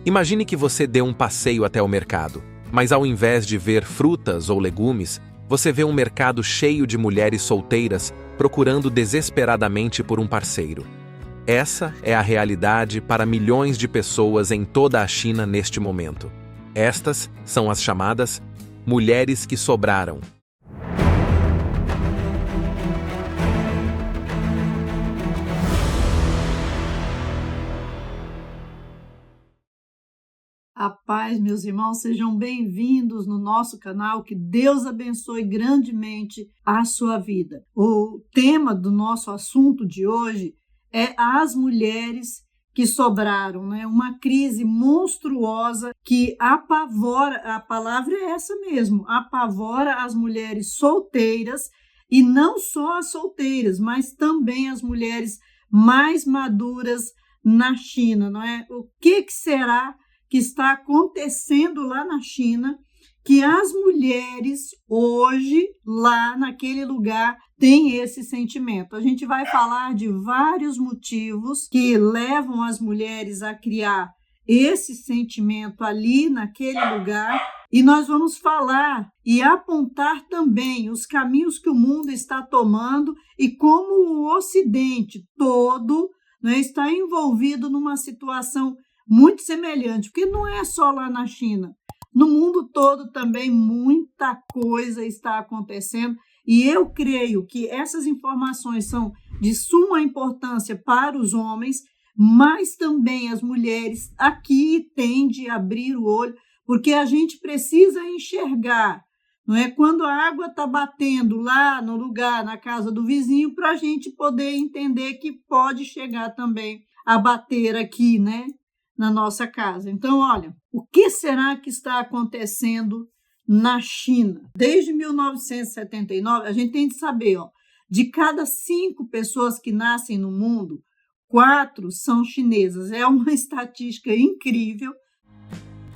Imagine que você dê um passeio até o mercado, mas ao invés de ver frutas ou legumes, você vê um mercado cheio de mulheres solteiras procurando desesperadamente por um parceiro. Essa é a realidade para milhões de pessoas em toda a China neste momento. Estas são as chamadas mulheres que sobraram. A paz, meus irmãos, sejam bem-vindos no nosso canal, que Deus abençoe grandemente a sua vida. O tema do nosso assunto de hoje é as mulheres que sobraram, né? Uma crise monstruosa que apavora, a palavra é essa mesmo, apavora as mulheres solteiras, e não só as solteiras, mas também as mulheres mais maduras na China, não é? O que será que está acontecendo lá na China, que as mulheres hoje, lá naquele lugar, têm esse sentimento? A gente vai falar de vários motivos que levam as mulheres a criar esse sentimento ali naquele lugar, e nós vamos falar e apontar também os caminhos que o mundo está tomando e como o Ocidente todo, né, está envolvido numa situação muito semelhante, porque não é só lá na China, no mundo todo também muita coisa está acontecendo, e eu creio que essas informações são de suma importância para os homens, mas também as mulheres aqui têm de abrir o olho, porque a gente precisa enxergar, não é? Quando a água está batendo lá no lugar, na casa do vizinho, para a gente poder entender que pode chegar também a bater aqui, né, na nossa casa. Então, olha, o que será que está acontecendo na China? Desde 1979, a gente tem de saber, de cada 5 pessoas que nascem no mundo, 4 são chinesas. É uma estatística incrível.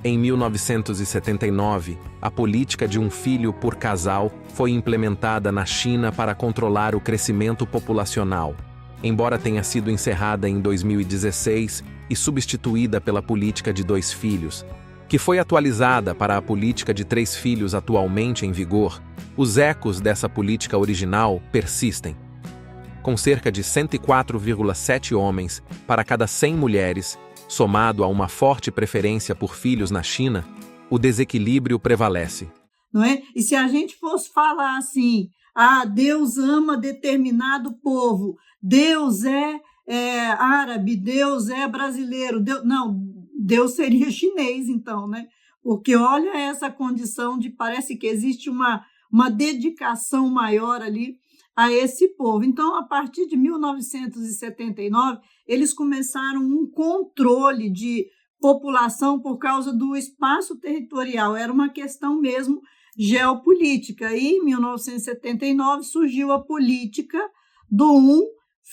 Em 1979, a política de um filho por casal foi implementada na China para controlar o crescimento populacional, embora tenha sido encerrada em 2016 e substituída pela política de 2 filhos, que foi atualizada para a política de 3 filhos atualmente em vigor. Os ecos dessa política original persistem. Com cerca de 104,7 homens para cada 100 mulheres, somado a uma forte preferência por filhos na China, o desequilíbrio prevalece. Não é? E se a gente fosse falar assim, Deus ama determinado povo, Deus é árabe, Deus é brasileiro, Deus seria chinês, então, né? Porque olha essa condição de, parece que existe uma dedicação maior ali a esse povo. Então, a partir de 1979, eles começaram um controle de população por causa do espaço territorial, era uma questão mesmo geopolítica. E em 1979 surgiu a política do um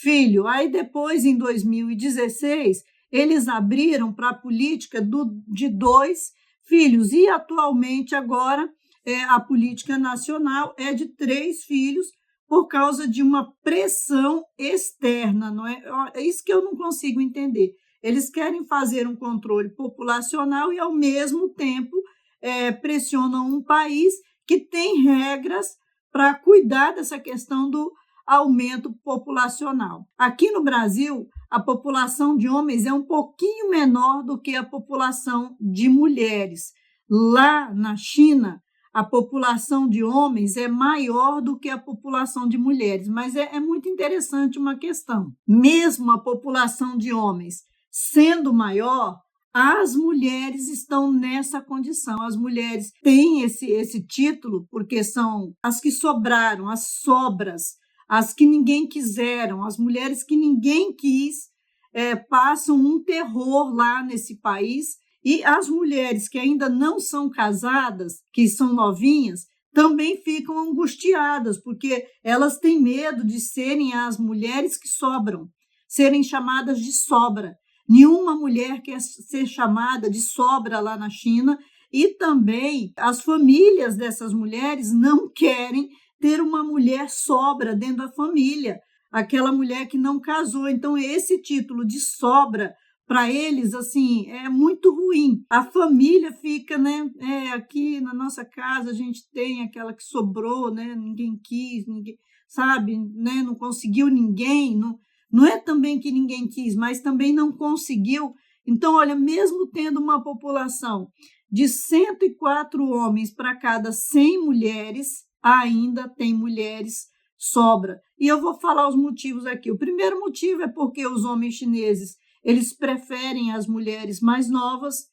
filho. Aí depois, em 2016, eles abriram para a política de 2 filhos. E atualmente agora a política nacional é de 3 filhos por causa de uma pressão externa, não é? É isso que eu não consigo entender. Eles querem fazer um controle populacional e, ao mesmo tempo, pressionam um país que tem regras para cuidar dessa questão do aumento populacional. Aqui no Brasil, a população de homens é um pouquinho menor do que a população de mulheres. Lá na China, a população de homens é maior do que a população de mulheres, mas é muito interessante uma questão. Mesmo a população de homens sendo maior, as mulheres estão nessa condição. As mulheres têm esse título porque são as que sobraram, as sobras, as que ninguém quiseram, as mulheres que ninguém quis, passam um terror lá nesse país. E as mulheres que ainda não são casadas, que são novinhas, também ficam angustiadas, porque elas têm medo de serem as mulheres que sobram, serem chamadas de sobra. Nenhuma mulher quer ser chamada de sobra lá na China, e também as famílias dessas mulheres não querem ter uma mulher sobra dentro da família, aquela mulher que não casou. Então, esse título de sobra para eles, assim, é muito ruim. A família fica, né? Aqui na nossa casa a gente tem aquela que sobrou, né? Ninguém quis, ninguém, sabe, né? Não conseguiu ninguém, não é também que ninguém quis, mas também não conseguiu. Então, olha, mesmo tendo uma população de 104 homens para cada 100 mulheres, ainda tem mulheres sobra. E eu vou falar os motivos aqui. O primeiro motivo é porque os homens chineses, eles preferem as mulheres mais novas,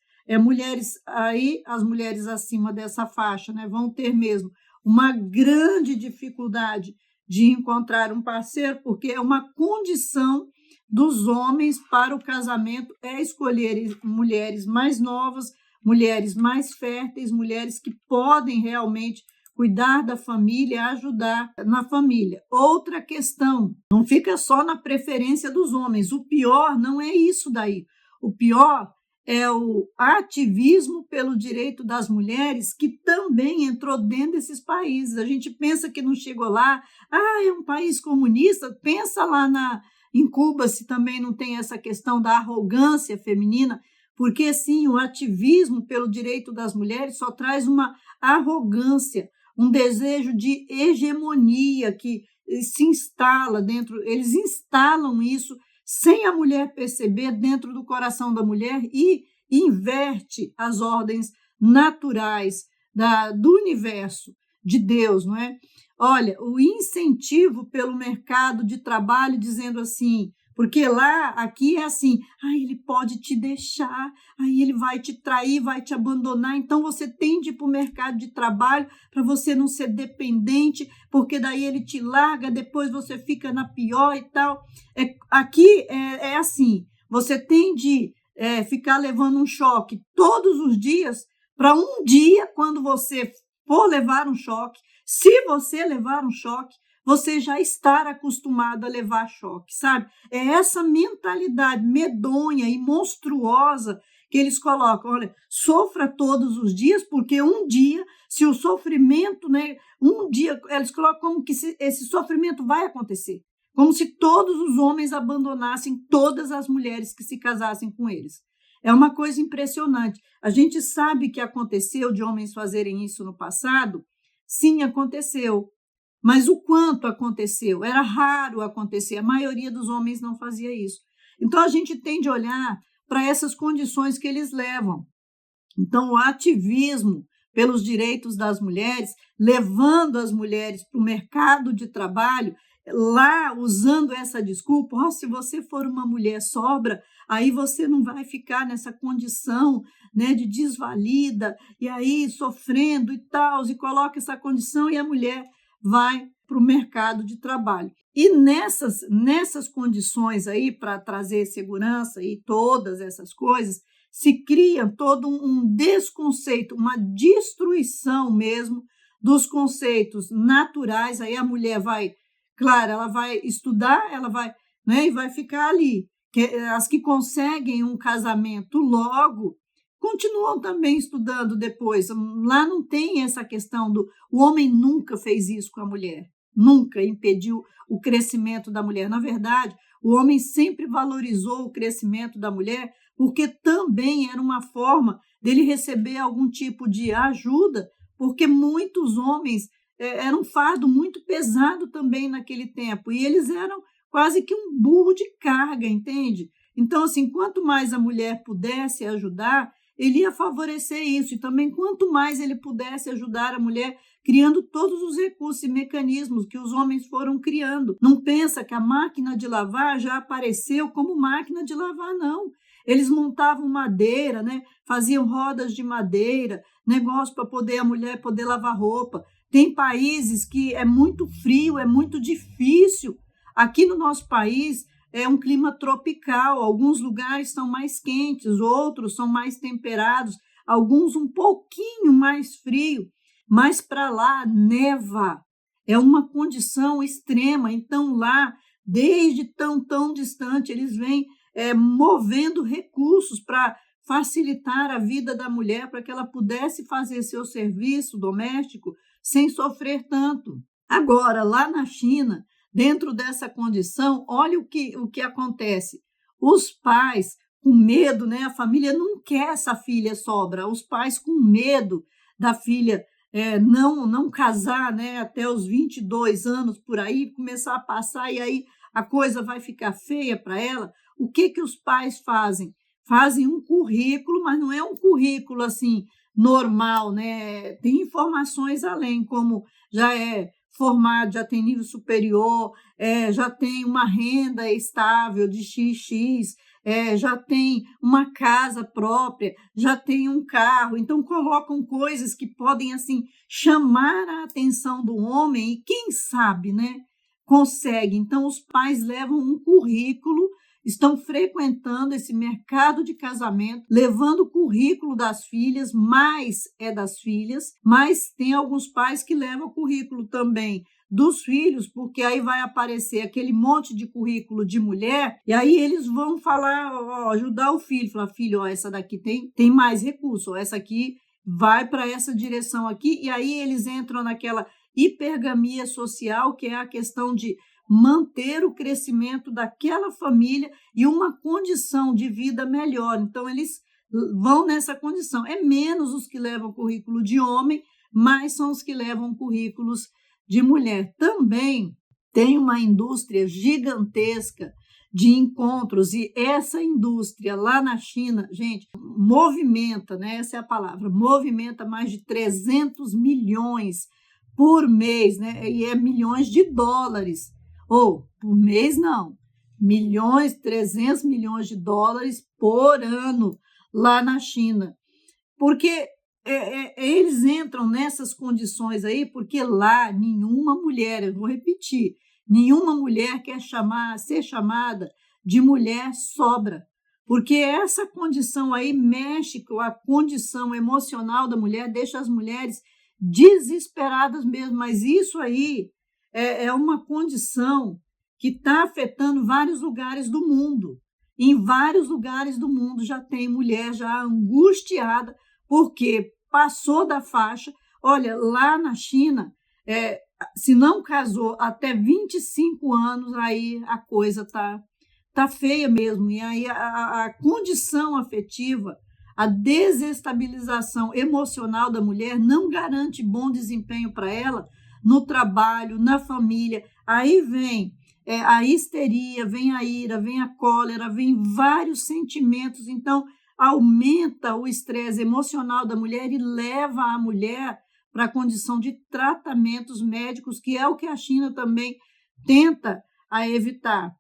as mulheres acima dessa faixa, né, vão ter mesmo uma grande dificuldade de encontrar um parceiro, porque é uma condição dos homens para o casamento é escolher mulheres mais novas, mulheres mais férteis, mulheres que podem realmente cuidar da família, ajudar na família. Outra questão, não fica só na preferência dos homens. O pior não é isso daí. O pior é o ativismo pelo direito das mulheres, que também entrou dentro desses países. A gente pensa que não chegou lá, é um país comunista, pensa lá em Cuba se também não tem essa questão da arrogância feminina, porque sim, o ativismo pelo direito das mulheres só traz uma arrogância, um desejo de hegemonia que se instala dentro, eles instalam isso sem a mulher perceber dentro do coração da mulher e inverte as ordens naturais do universo, de Deus, não é? Olha, o incentivo pelo mercado de trabalho dizendo assim, porque aqui é assim, ele pode te deixar, aí ele vai te trair, vai te abandonar, então você tem de ir para o mercado de trabalho para você não ser dependente, porque daí ele te larga, depois você fica na pior e tal. Aqui é assim, você tem de ficar levando um choque todos os dias, para um dia, quando você for levar um choque, se você levar um choque, você já estar acostumado a levar choque, sabe? É essa mentalidade medonha e monstruosa que eles colocam. Olha, sofra todos os dias, porque um dia, se o sofrimento, né, um dia, eles colocam como que esse sofrimento vai acontecer, como se todos os homens abandonassem todas as mulheres que se casassem com eles. É uma coisa impressionante. A gente sabe que aconteceu de homens fazerem isso no passado. Sim, aconteceu. Mas o quanto aconteceu? Era raro acontecer, a maioria dos homens não fazia isso. Então, a gente tem de olhar para essas condições que eles levam. Então, o ativismo pelos direitos das mulheres, levando as mulheres para o mercado de trabalho, lá usando essa desculpa, se você for uma mulher sobra, aí você não vai ficar nessa condição, né, de desvalida, e aí sofrendo e tal, e coloca essa condição e a mulher vai para o mercado de trabalho. E nessas condições aí, para trazer segurança e todas essas coisas, se cria todo um desconceito, uma destruição mesmo dos conceitos naturais. Aí a mulher vai, claro, ela vai estudar, ela vai, né, e vai ficar ali. As que conseguem um casamento logo, continuam também estudando depois. Lá não tem essa questão o homem nunca fez isso com a mulher, nunca impediu o crescimento da mulher. Na verdade, o homem sempre valorizou o crescimento da mulher, porque também era uma forma dele receber algum tipo de ajuda, porque muitos homens era um fardo muito pesado também naquele tempo, e eles eram quase que um burro de carga, entende? Então, assim, quanto mais a mulher pudesse ajudar, ele ia favorecer isso. E também, quanto mais ele pudesse ajudar a mulher, criando todos os recursos e mecanismos que os homens foram criando. Não pensa que a máquina de lavar já apareceu como máquina de lavar, não. Eles montavam madeira, né? Faziam rodas de madeira, negócio para a mulher poder lavar roupa. Tem países que é muito frio, é muito difícil. Aqui no nosso país é um clima tropical, alguns lugares são mais quentes, outros são mais temperados, alguns um pouquinho mais frio, mas para lá neva, é uma condição extrema. Então lá, desde tão distante, eles vêm movendo recursos para facilitar a vida da mulher, para que ela pudesse fazer seu serviço doméstico sem sofrer tanto. Agora, lá na China, dentro dessa condição, olha o que acontece. Os pais com medo, né? A família não quer essa filha sobra, os pais com medo da filha não casar, né? Até os 22 anos por aí, começar a passar e aí a coisa vai ficar feia para ela. O que os pais fazem? Fazem um currículo, mas não é um currículo assim normal, né? Tem informações além, como já é formado, já tem nível superior, já tem uma renda estável de XX, já tem uma casa própria, já tem um carro. Então, colocam coisas que podem assim chamar a atenção do homem e, quem sabe, né, consegue. Então, os pais levam um currículo, estão frequentando esse mercado de casamento, levando o currículo das filhas, mais é das filhas, mas tem alguns pais que levam o currículo também dos filhos, porque aí vai aparecer aquele monte de currículo de mulher, e aí eles vão falar, ajudar o filho, falar, filho, essa daqui tem mais recurso, essa aqui vai para essa direção aqui, e aí eles entram naquela hipergamia social, que é a questão de manter o crescimento daquela família e uma condição de vida melhor. Então, eles vão nessa condição. É menos os que levam currículo de homem, mais são os que levam currículos de mulher. Também tem uma indústria gigantesca de encontros, e essa indústria lá na China, gente, movimenta, né? Essa é a palavra, movimenta mais de 300 milhões por mês, né? E é milhões de dólares. Ou, por mês não, 300 milhões de dólares por ano lá na China. Porque eles entram nessas condições aí, porque lá nenhuma mulher, eu vou repetir, nenhuma mulher quer ser chamada de mulher sobra, porque essa condição aí mexe com a condição emocional da mulher, deixa as mulheres desesperadas mesmo, mas isso aí é uma condição que está afetando vários lugares do mundo. Em vários lugares do mundo já tem mulher já angustiada porque passou da faixa. Olha, lá na China, se não casou até 25 anos, aí a coisa tá feia mesmo. E aí a condição afetiva, a desestabilização emocional da mulher não garante bom desempenho para ela no trabalho, na família. Aí vem a histeria, vem a ira, vem a cólera, vem vários sentimentos. Então, aumenta o estresse emocional da mulher e leva a mulher para a condição de tratamentos médicos, que é o que a China também tenta evitar.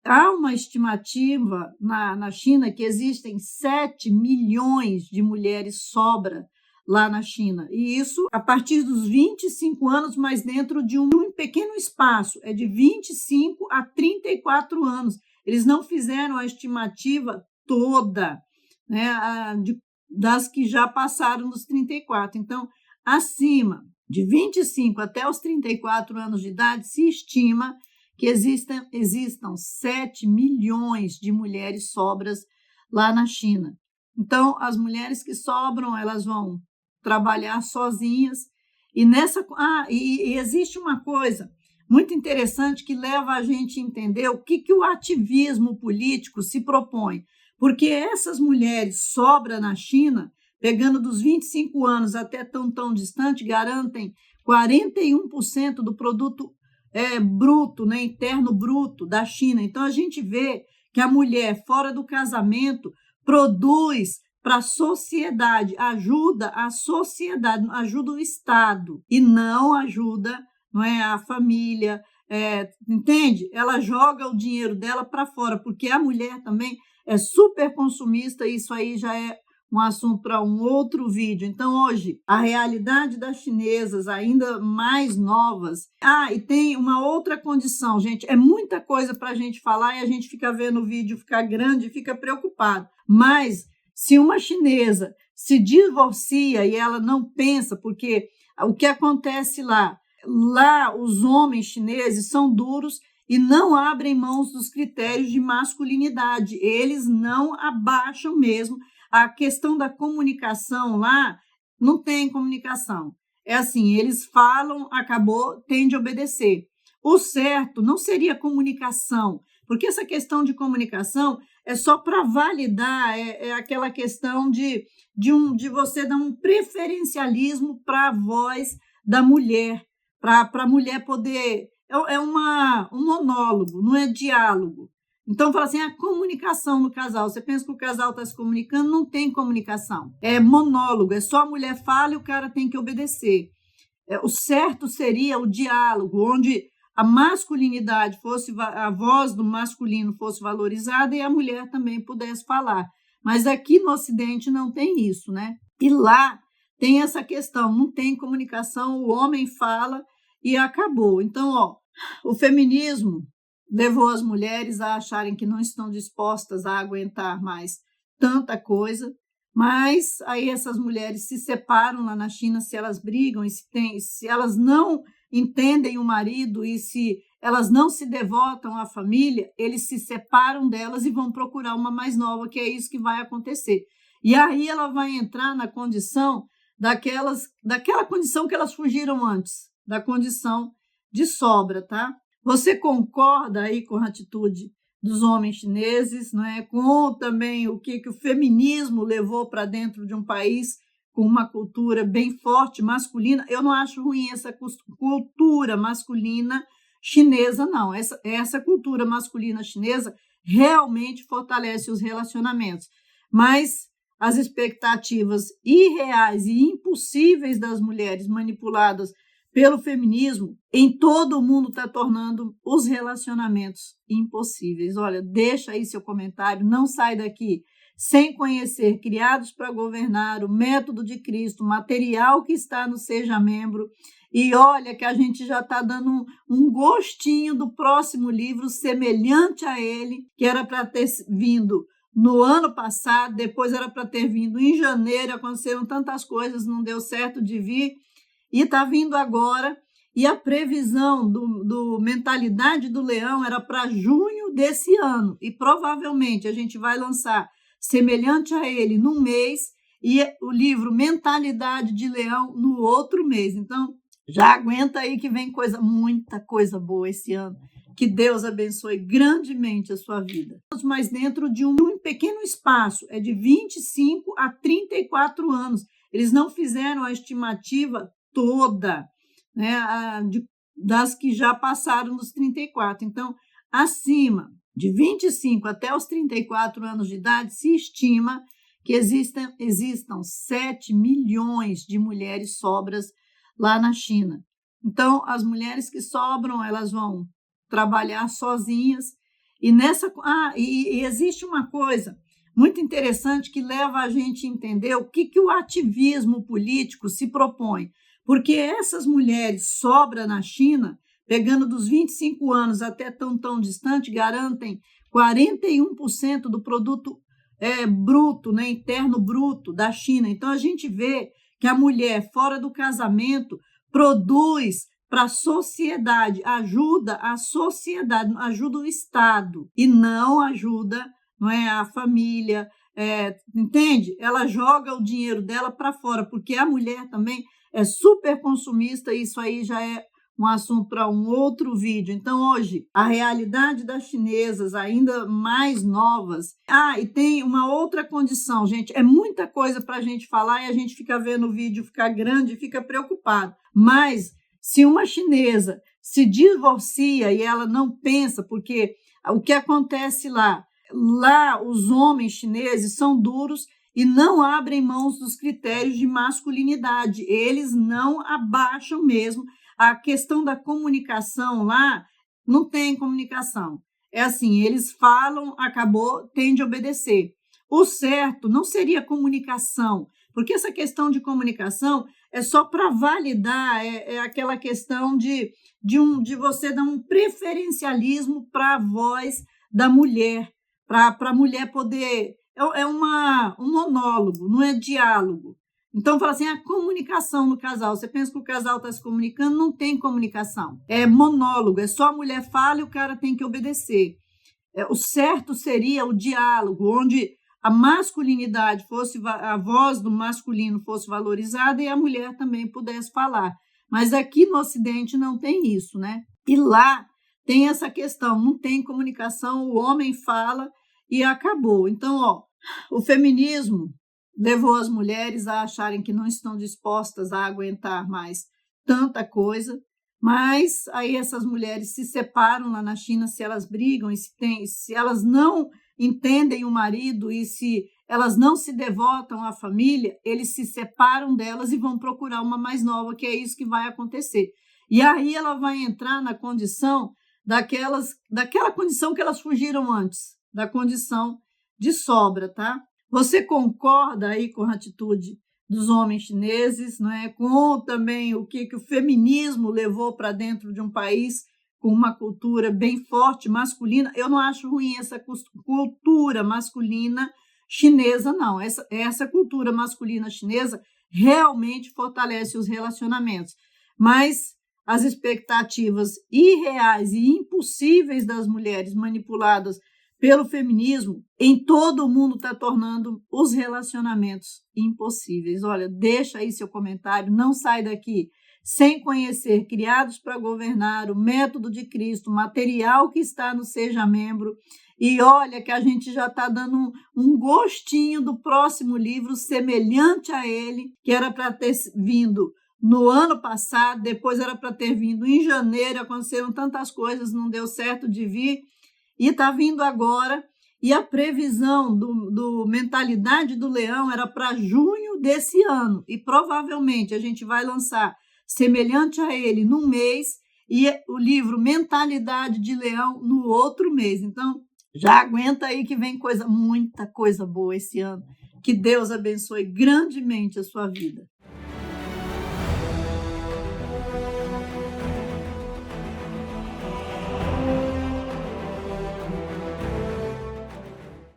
Há uma estimativa na China que existem 7 milhões de mulheres sobra lá na China. E isso a partir dos 25 anos, mas dentro de um pequeno espaço, é de 25 a 34 anos. Eles não fizeram a estimativa toda, né, das que já passaram dos 34. Então, acima de 25 até os 34 anos de idade, se estima que existam 7 milhões de mulheres sobras lá na China. Então, as mulheres que sobram, elas vão trabalhar sozinhas. E existe uma coisa muito interessante que leva a gente a entender o que o ativismo político se propõe. Porque essas mulheres sobram na China, pegando dos 25 anos até tão distante, garantem 41% do produto bruto, né, interno bruto da China. Então, a gente vê que a mulher fora do casamento produz para a sociedade, ajuda a sociedade, ajuda o Estado e não ajuda, não é, a família, entende? Ela joga o dinheiro dela para fora, porque a mulher também é super consumista, e isso aí já é um assunto para um outro vídeo. Então, hoje, a realidade das chinesas ainda mais novas. E tem uma outra condição, gente, é muita coisa para a gente falar e a gente fica vendo o vídeo ficar grande e fica preocupado. Mas se uma chinesa se divorcia e ela não pensa, porque o que acontece lá os homens chineses são duros e não abrem mãos dos critérios de masculinidade, eles não abaixam mesmo. A questão da comunicação lá, não tem comunicação. É assim, eles falam, acabou, tem de obedecer. O certo não seria comunicação, Porque essa questão de comunicação é só para validar, aquela questão de você dar um preferencialismo para a voz da mulher, para a mulher poder. Um monólogo, não é diálogo. Então, fala assim, a comunicação no casal. Você pensa que o casal está se comunicando, não tem comunicação. É monólogo, é só a mulher fala e o cara tem que obedecer. O certo seria o diálogo, onde a masculinidade fosse, a voz do masculino fosse valorizada e a mulher também pudesse falar. Mas aqui no Ocidente não tem isso, né? E lá tem essa questão, não tem comunicação, o homem fala e acabou. Então, o feminismo levou as mulheres a acharem que não estão dispostas a aguentar mais tanta coisa, mas aí essas mulheres se separam lá na China se elas brigam e se elas não entendem o marido e se elas não se devotam à família, eles se separam delas e vão procurar uma mais nova, que é isso que vai acontecer. E aí ela vai entrar na condição daquela condição que elas fugiram antes, da condição de sobra, tá? Você concorda aí com a atitude dos homens chineses, não é? Com também o que o feminismo levou para dentro de um país com uma cultura bem forte, masculina? Eu não acho ruim essa cultura masculina chinesa, não. Essa cultura masculina chinesa realmente fortalece os relacionamentos. Mas as expectativas irreais e impossíveis das mulheres manipuladas pelo feminismo, em todo o mundo está tornando os relacionamentos impossíveis. Olha, deixa aí seu comentário, não sai daqui sem conhecer Criados para Governar, o Método de Cristo, o material que está no Seja Membro. E olha que a gente já está dando um gostinho do próximo livro, semelhante a ele, que era para ter vindo no ano passado, depois era para ter vindo em janeiro, aconteceram tantas coisas, não deu certo de vir, e está vindo agora, e a previsão do Mentalidade do Leão era para junho desse ano, e provavelmente a gente vai lançar semelhante a ele num mês, e o livro Mentalidade de Leão no outro mês. Então, já aguenta aí que vem muita coisa boa esse ano. Que Deus abençoe grandemente a sua vida. Mas dentro de um pequeno espaço, é de 25 a 34 anos. Eles não fizeram a estimativa toda, né, das que já passaram dos 34. Então, acima de 25 até os 34 anos de idade, se estima que existam 7 milhões de mulheres sobras lá na China. Então, as mulheres que sobram, elas vão trabalhar sozinhas. E existe uma coisa muito interessante que leva a gente a entender o que o ativismo político se propõe. Porque essas mulheres sobram na China, pegando dos 25 anos até tão distante, garantem 41% do produto bruto, né, interno bruto da China. Então, a gente vê que a mulher fora do casamento produz para a sociedade, ajuda a sociedade, ajuda o Estado e não ajuda, não é, a família, entende? Ela joga o dinheiro dela para fora, porque a mulher também é super consumista, e isso aí já é um assunto para um outro vídeo. Então, hoje, a realidade das chinesas ainda mais novas. E tem uma outra condição, gente, é muita coisa para a gente falar e a gente fica vendo o vídeo ficar grande e fica preocupado. Mas se uma chinesa se divorcia e ela não pensa, porque o que acontece lá os homens chineses são duros e não abrem mãos dos critérios de masculinidade, eles não abaixam mesmo. A questão da comunicação lá, não tem comunicação. É assim, eles falam, acabou, tem de obedecer. O certo não seria comunicação, porque essa questão de comunicação é só para validar, aquela questão de você dar um preferencialismo para a voz da mulher, para a mulher poder. Um monólogo, não é diálogo. Então, fala assim, a comunicação no casal. Você pensa que o casal está se comunicando, não tem comunicação. É monólogo, é só a mulher fala e o cara tem que obedecer. O certo seria o diálogo, onde a masculinidade a voz do masculino fosse valorizada e a mulher também pudesse falar. Mas aqui no Ocidente não tem isso, né? E lá tem essa questão, não tem comunicação, o homem fala e acabou. Então, o feminismo levou as mulheres a acharem que não estão dispostas a aguentar mais tanta coisa, mas aí essas mulheres se separam lá na China, se elas brigam e se elas não entendem o marido e se elas não se devotam à família, eles se separam delas e vão procurar uma mais nova, que é isso que vai acontecer. E aí ela vai entrar na condição daquela condição que elas fugiram antes, da condição de sobra, tá? Você concorda aí com a atitude dos homens chineses, não é? Com também o que o feminismo levou para dentro de um país com uma cultura bem forte, masculina? Eu não acho ruim essa cultura masculina chinesa, não. Essa cultura masculina chinesa realmente fortalece os relacionamentos, mas as expectativas irreais e impossíveis das mulheres manipuladas pelo feminismo em todo o mundo está tornando os relacionamentos impossíveis. Olha, deixa aí seu comentário, não sai daqui sem conhecer Criados para Governar, o Método de Cristo, material que está no Seja Membro. E olha que a gente já está dando um gostinho do próximo livro semelhante a ele, que era para ter vindo no ano passado, depois era para ter vindo em janeiro, aconteceram tantas coisas, não deu certo de vir, e está vindo agora, e a previsão do Mentalidade do Leão era para junho desse ano, e provavelmente a gente vai lançar semelhante a ele num mês, e o livro Mentalidade de Leão no outro mês. Então, já aguenta aí que vem muita coisa boa esse ano. Que Deus abençoe grandemente a sua vida.